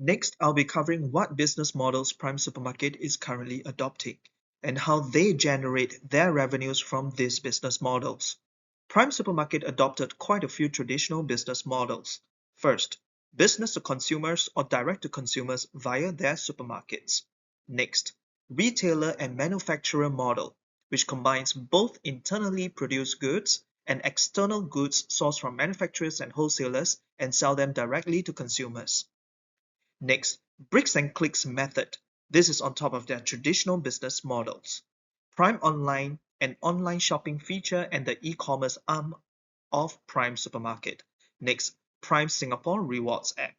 Next, I'll be covering what business models Prime Supermarket is currently adopting and how they generate their revenues from these business models. Prime Supermarket adopted quite a few traditional business models. First, business to consumers or direct to consumers via their supermarkets. Next, retailer and manufacturer model, which combines both internally produced goods and external goods sourced from manufacturers and wholesalers and sell them directly to consumers. Next, bricks and clicks method. This is on top of their traditional business models. Prime Online, an online shopping feature and the e-commerce arm of Prime Supermarket. Next, Prime Singapore Rewards app.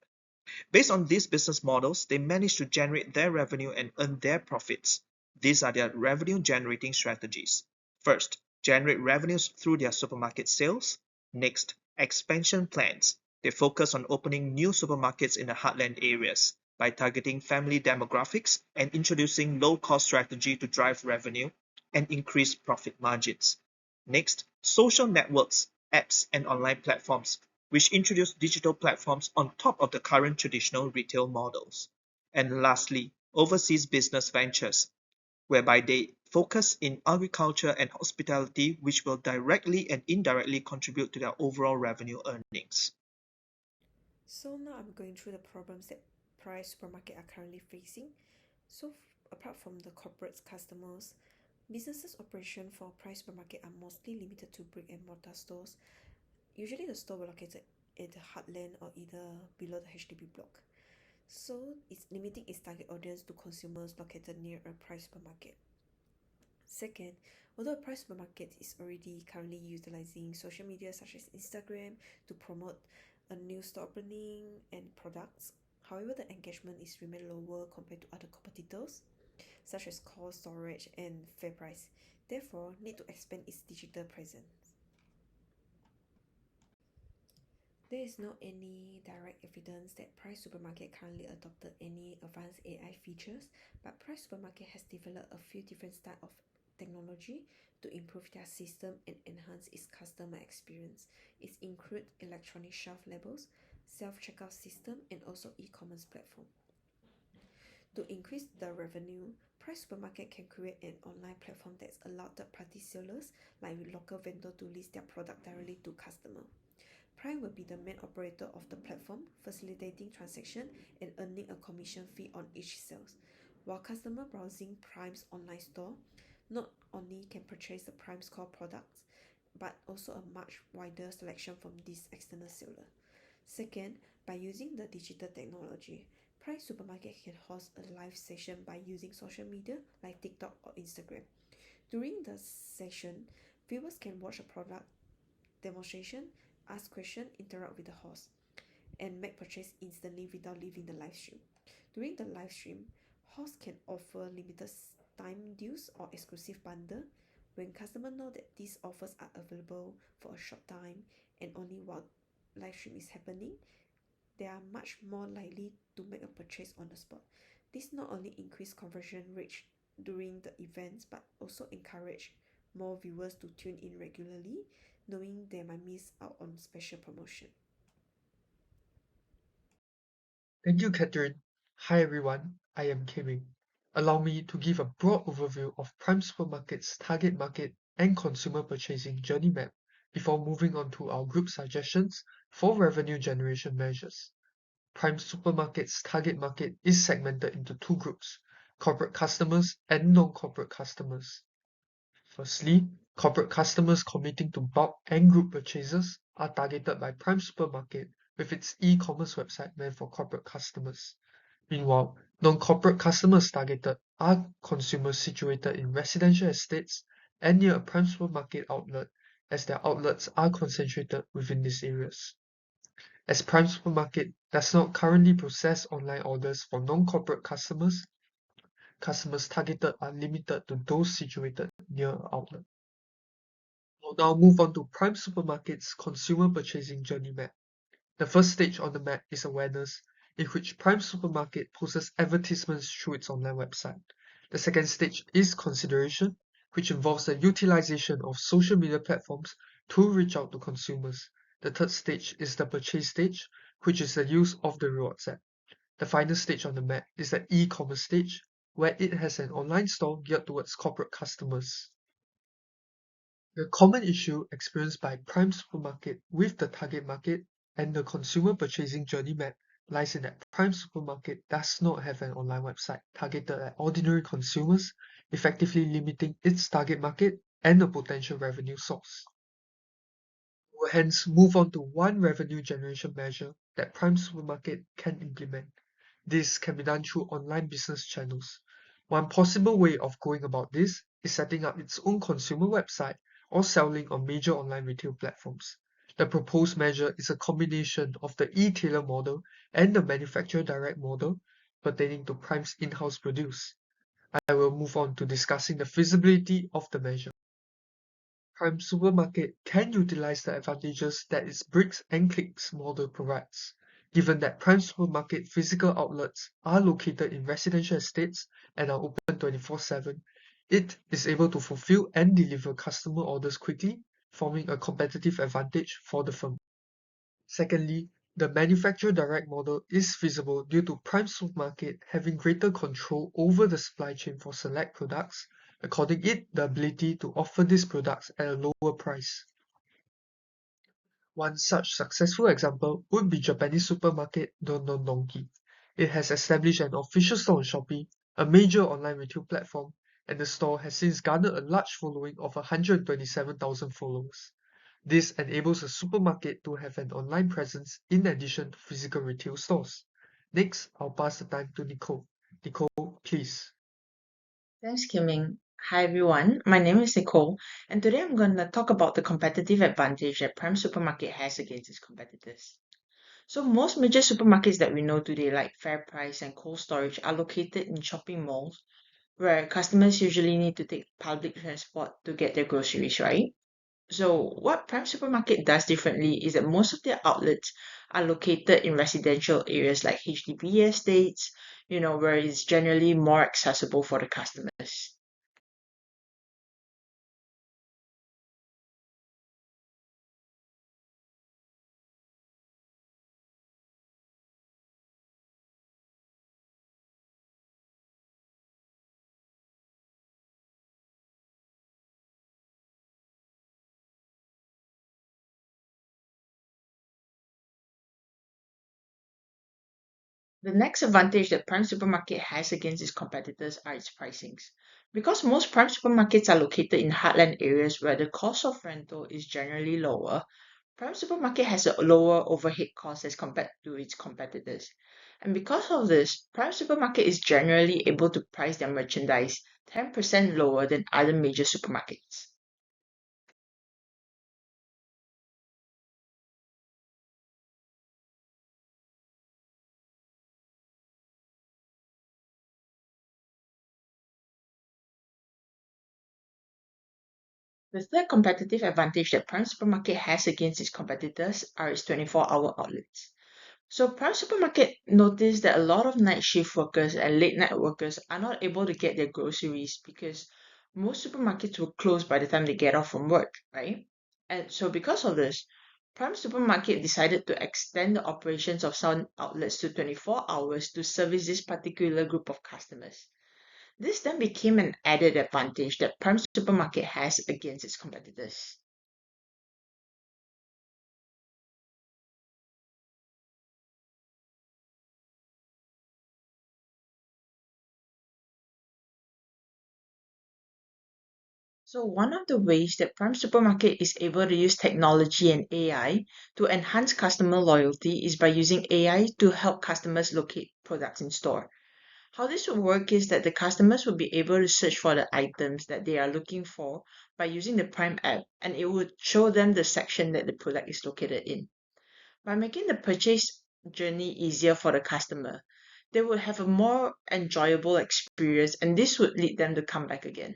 Based on these business models, they manage to generate their revenue and earn their profits. These are their revenue generating strategies. First, generate revenues through their supermarket sales. Next, expansion plans. They focus on opening new supermarkets in the heartland areas by targeting family demographics and introducing low-cost strategy to drive revenue and increase profit margins. Next, social networks, apps, and online platforms, which introduce digital platforms on top of the current traditional retail models. And lastly, overseas business ventures, whereby they focus in agriculture and hospitality, which will directly and indirectly contribute to their overall revenue earnings. So now I'm going through the problems that Price Supermarket are currently facing. Apart from the corporate customers, businesses operation for Price Supermarket are mostly limited to brick and mortar stores. Usually the store will located at the heartland or either below the HDB block. So it's limiting its target audience to consumers located near a Price Supermarket. Second, although a Price Supermarket is already currently utilizing social media such as Instagram to promote a new store opening and products, however, the engagement is remain lower compared to other competitors such as cold storage and fair price. Therefore, need to expand its digital presence. There is no any direct evidence that Price Supermarket currently adopted any advanced AI features, but Price Supermarket has developed a few different styles of technology to improve their system and enhance its customer experience. It includes electronic shelf labels, self-checkout system, and also e-commerce platform. To increase the revenue, Price Supermarket can create an online platform that allows third-party sellers like local vendor to list their product directly to customer. Prime will be the main operator of the platform, facilitating transaction and earning a commission fee on each sales. While customer browsing Prime's online store, not only can purchase the Prime's core products, but also a much wider selection from this external seller. Second, by using the digital technology, Prime Supermarket can host a live session by using social media like TikTok or Instagram. During the session, viewers can watch a product demonstration, ask questions, interact with the host, and make purchase instantly without leaving the live stream. During the live stream, hosts can offer limited time deals or exclusive bundle. When customers know that these offers are available for a short time and only while live stream is happening, they are much more likely to make a purchase on the spot. This not only increase conversion rate during the events but also encourage more viewers to tune in regularly, knowing they might miss out on special promotion. Thank you, Catherine. Hi, everyone. I am Kevin. Allow me to give a broad overview of Prime Supermarket's target market and consumer purchasing journey map before moving on to our group suggestions for revenue generation measures. Prime Supermarket's target market is segmented into two groups, corporate customers and non-corporate customers. Firstly, corporate customers committing to bulk and group purchases are targeted by Prime Supermarket with its e-commerce website meant for corporate customers. Meanwhile, non-corporate customers targeted are consumers situated in residential estates and near a Prime Supermarket outlet, as their outlets are concentrated within these areas. As Prime Supermarket does not currently process online orders for non-corporate customers, customers targeted are limited to those situated near an outlet. We'll now move on to Prime Supermarket's consumer purchasing journey map. The first stage on the map is awareness, in which Prime Supermarket posts advertisements through its online website. The second stage is consideration, which involves the utilization of social media platforms to reach out to consumers. The third stage is the purchase stage, which is the use of the rewards app. The final stage on the map is the e-commerce stage, where it has an online store geared towards corporate customers. The common issue experienced by Prime Supermarket with the target market and the consumer purchasing journey map lies in that Prime Supermarket does not have an online website targeted at ordinary consumers, effectively limiting its target market and a potential revenue source. We'll hence move on to one revenue generation measure that Prime Supermarket can implement. This can be done through online business channels. One possible way of going about this is setting up its own consumer website or selling on major online retail platforms. The proposed measure is a combination of the e-tailer model and the manufacturer direct model pertaining to Prime's in-house produce. I will move on to discussing the feasibility of the measure. Prime Supermarket can utilize the advantages that its bricks and clicks model provides. Given that Prime Supermarket physical outlets are located in residential estates and are open 24/7, it is able to fulfill and deliver customer orders quickly, forming a competitive advantage for the firm. Secondly, the manufacturer direct model is feasible due to Prime Supermarket having greater control over the supply chain for select products, according it the ability to offer these products at a lower price. One such successful example would be Japanese supermarket Don Don Donki. It has established an official store on Shopee, a major online retail platform, and the store has since garnered a large following of 127,000 followers. This enables a supermarket to have an online presence in addition to physical retail stores. Next, I'll pass the time to Nicole. Nicole, please. Thanks, Kiming. Hi, everyone. My name is Nicole, and today I'm going to talk about the competitive advantage that Prime Supermarket has against its competitors. So, most major supermarkets that we know today, like FairPrice and Cold Storage, are located in shopping malls where customers usually need to take public transport to get their groceries, right? So, what Prime Supermarket does differently is that most of their outlets are located in residential areas like HDB estates, where it's generally more accessible for the customers. The next advantage that Prime Supermarket has against its competitors are its pricings. Because most Prime Supermarkets are located in heartland areas where the cost of rental is generally lower, Prime Supermarket has a lower overhead cost as compared to its competitors. And because of this, Prime Supermarket is generally able to price their merchandise 10% lower than other major supermarkets. The third competitive advantage that Prime Supermarket has against its competitors are its 24-hour outlets. So Prime Supermarket noticed that a lot of night shift workers and late night workers are not able to get their groceries because most supermarkets will close by the time they get off from work, right? And so because of this, Prime Supermarket decided to extend the operations of some outlets to 24 hours to service this particular group of customers. This then became an added advantage that Prime Supermarket has against its competitors. So one of the ways that Prime Supermarket is able to use technology and AI to enhance customer loyalty is by using AI to help customers locate products in store. How this will work is that the customers will be able to search for the items that they are looking for by using the Prime app, and it would show them the section that the product is located in. By making the purchase journey easier for the customer, they would have a more enjoyable experience, and this would lead them to come back again.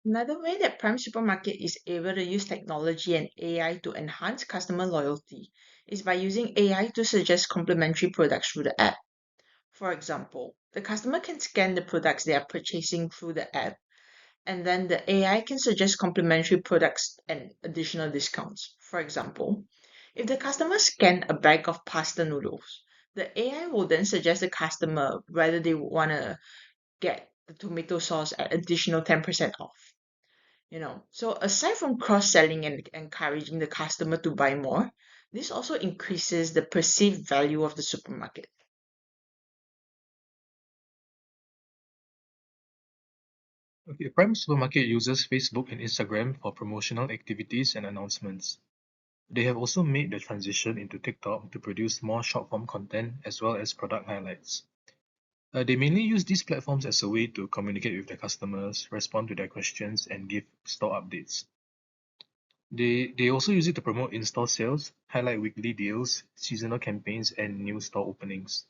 Another way that Prime Supermarket is able to use technology and AI to enhance customer loyalty is by using AI to suggest complementary products through the app. For example, the customer can scan the products they are purchasing through the app And then the AI can suggest complementary products and additional discounts. For example, if the customer scan a bag of pasta noodles, the AI will then suggest the customer whether they want to get the tomato sauce at additional 10% off. So aside from cross-selling and encouraging the customer to buy more, this also increases the perceived value of the supermarket. Okay, Prime Supermarket uses Facebook and Instagram for promotional activities and announcements. They have also made the transition into TikTok to produce more short-form content as well as product highlights. They mainly use these platforms as a way to communicate with their customers, respond to their questions, and give store updates. They also use it to promote in-store sales, highlight weekly deals, seasonal campaigns, and new store openings.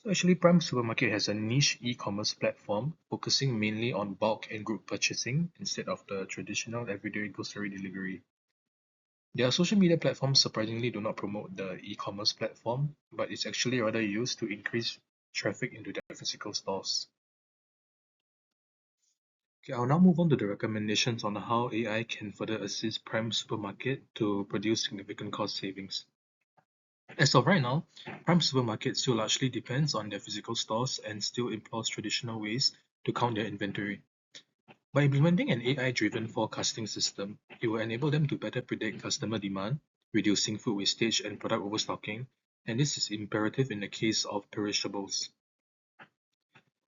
So actually, Prime Supermarket has a niche e-commerce platform focusing mainly on bulk and group purchasing instead of the traditional everyday grocery delivery. Their social media platforms surprisingly do not promote the e-commerce platform, but it's actually rather used to increase traffic into their physical stores. Okay, I'll now move on to the recommendations on how AI can further assist Prime Supermarket to produce significant cost savings. As of right now, Prime Supermarket still largely depends on their physical stores and still employs traditional ways to count their inventory. By implementing an AI-driven forecasting system, it will enable them to better predict customer demand, reducing food wastage and product overstocking, and this is imperative in the case of perishables.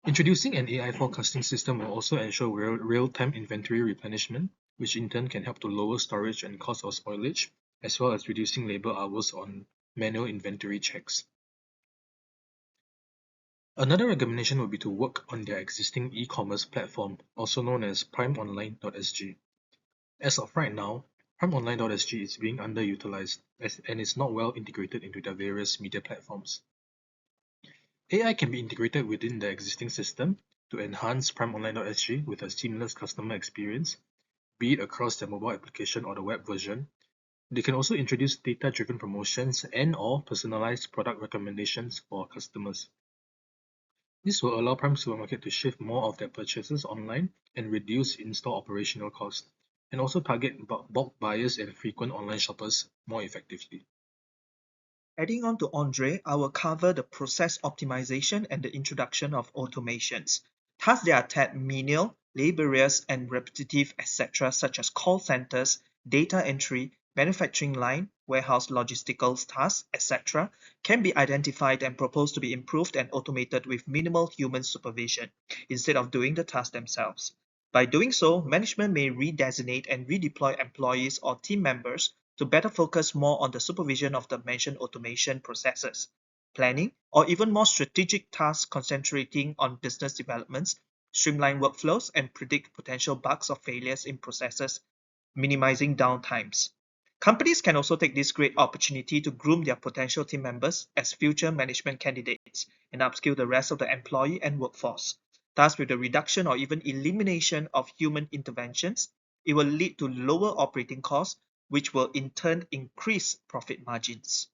Introducing an AI forecasting system will also ensure real-time inventory replenishment, which in turn can help to lower storage and cost of spoilage, as well as reducing labor hours on manual inventory checks. Another recommendation would be to work on their existing e-commerce platform, also known as primeonline.sg. As of right now, primeonline.sg is being underutilized and is not well integrated into their various media platforms. AI can be integrated within the existing system to enhance primeonline.sg with a seamless customer experience, be it across their mobile application or the web version. They can also introduce data-driven promotions and/or personalized product recommendations for customers. This will allow Prime Supermarket to shift more of their purchases online and reduce in-store operational costs, and also target bulk buyers and frequent online shoppers more effectively. Adding on to Andre, I will cover the process optimization and the introduction of automations. Tasks that are tad menial, laborious, and repetitive, etc., such as call centers, data entry, manufacturing line, warehouse logistical tasks, etc., can be identified and proposed to be improved and automated with minimal human supervision instead of doing the tasks themselves. By doing so, management may redesignate and redeploy employees or team members to better focus more on the supervision of the mentioned automation processes, planning, or even more strategic tasks concentrating on business developments, streamline workflows, and predict potential bugs or failures in processes, minimizing downtimes. Companies can also take this great opportunity to groom their potential team members as future management candidates and upskill the rest of the employee and workforce. Thus, with the reduction or even elimination of human interventions, it will lead to lower operating costs, which will in turn increase profit margins.